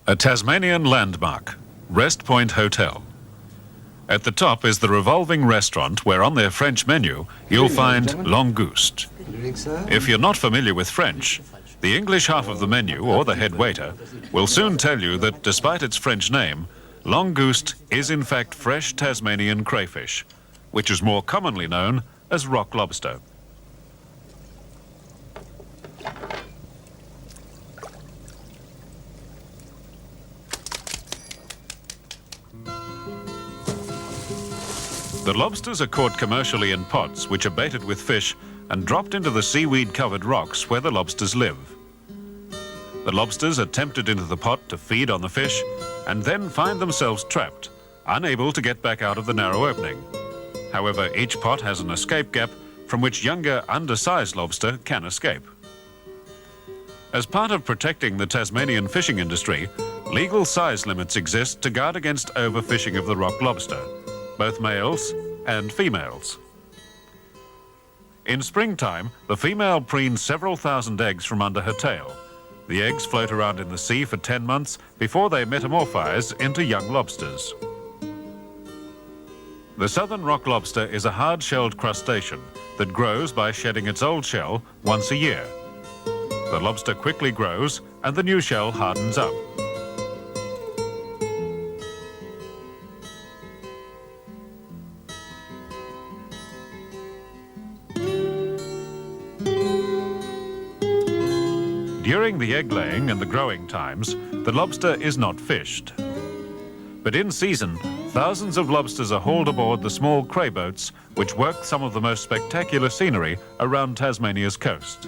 A Tasmanian landmark, Wrest Point Hotel. At the top is the Revolving Restaurant, where on their French menu you'll find langouste. If you're not familiar with French, the English half of the menu, or the head waiter, will soon tell you that despite its French name, langouste is in fact fresh Tasmanian crayfish, which is more commonly known as rock lobster. The lobsters are caught commercially in pots, which are baited with fish and dropped into the seaweed-covered rocks where the lobsters live. The lobsters are tempted into the pot to feed on the fish and then find themselves trapped, unable to get back out of the narrow opening. However, each pot has an escape gap from which younger, undersized lobster can escape. As part of protecting the Tasmanian fishing industry, legal size limits exist to guard against overfishing of the rock lobster, both males and females. In springtime, the female preens several thousand eggs from under her tail. The eggs float around in the sea for 10 months before they metamorphise into young lobsters. The Southern Rock Lobster is a hard-shelled crustacean that grows by shedding its old shell once a year. The lobster quickly grows and the new shell hardens up. During the egg-laying and the growing times, the lobster is not fished. But in season, thousands of lobsters are hauled aboard the small cray boats which work some of the most spectacular scenery around Tasmania's coast.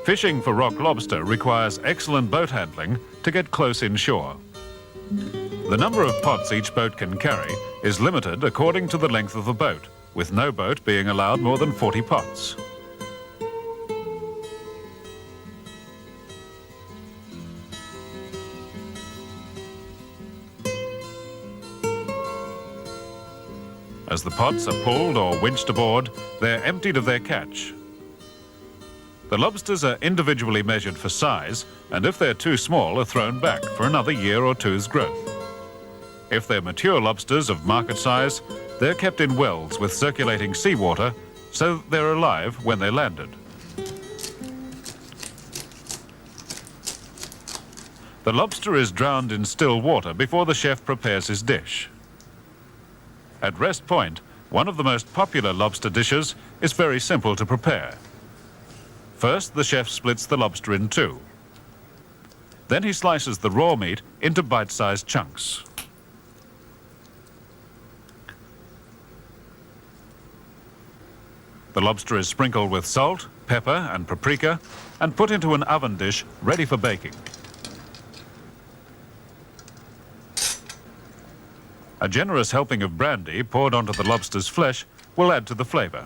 Fishing for rock lobster requires excellent boat handling to get close inshore. The number of pots each boat can carry is limited according to the length of the boat, with no boat being allowed more than 40 pots. As the pots are pulled or winched aboard, they're emptied of their catch. The lobsters are individually measured for size, and if they're too small, are thrown back for another year or two's growth. If they're mature lobsters of market size, they're kept in wells with circulating seawater, so they're alive when they're landed. The lobster is drowned in still water before the chef prepares his dish. At Wrest Point, one of the most popular lobster dishes is very simple to prepare. First, the chef splits the lobster in two. Then he slices the raw meat into bite-sized chunks. The lobster is sprinkled with salt, pepper and paprika and put into an oven dish ready for baking. A generous helping of brandy poured onto the lobster's flesh will add to the flavour.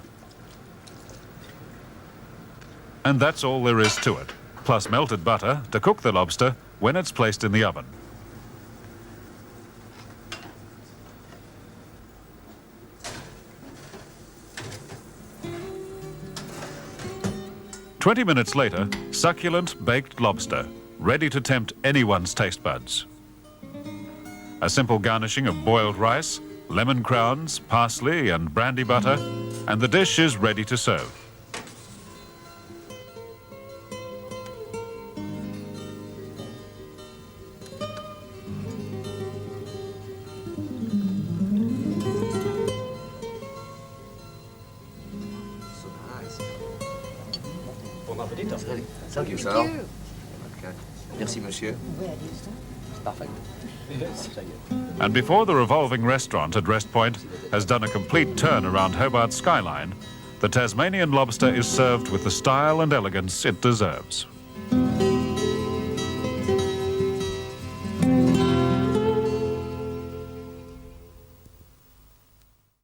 And that's all there is to it, plus melted butter to cook the lobster when it's placed in the oven. "20 minutes later, succulent baked lobster, ready to tempt anyone's taste buds. A simple garnishing of boiled rice, lemon crowns, parsley and brandy butter, and the dish is ready to serve. Thank you, sir. Okay. Merci, monsieur. Perfect. And before the Revolving Restaurant at Wrest Point has done a complete turn around Hobart's skyline, the Tasmanian lobster is served with the style and elegance it deserves.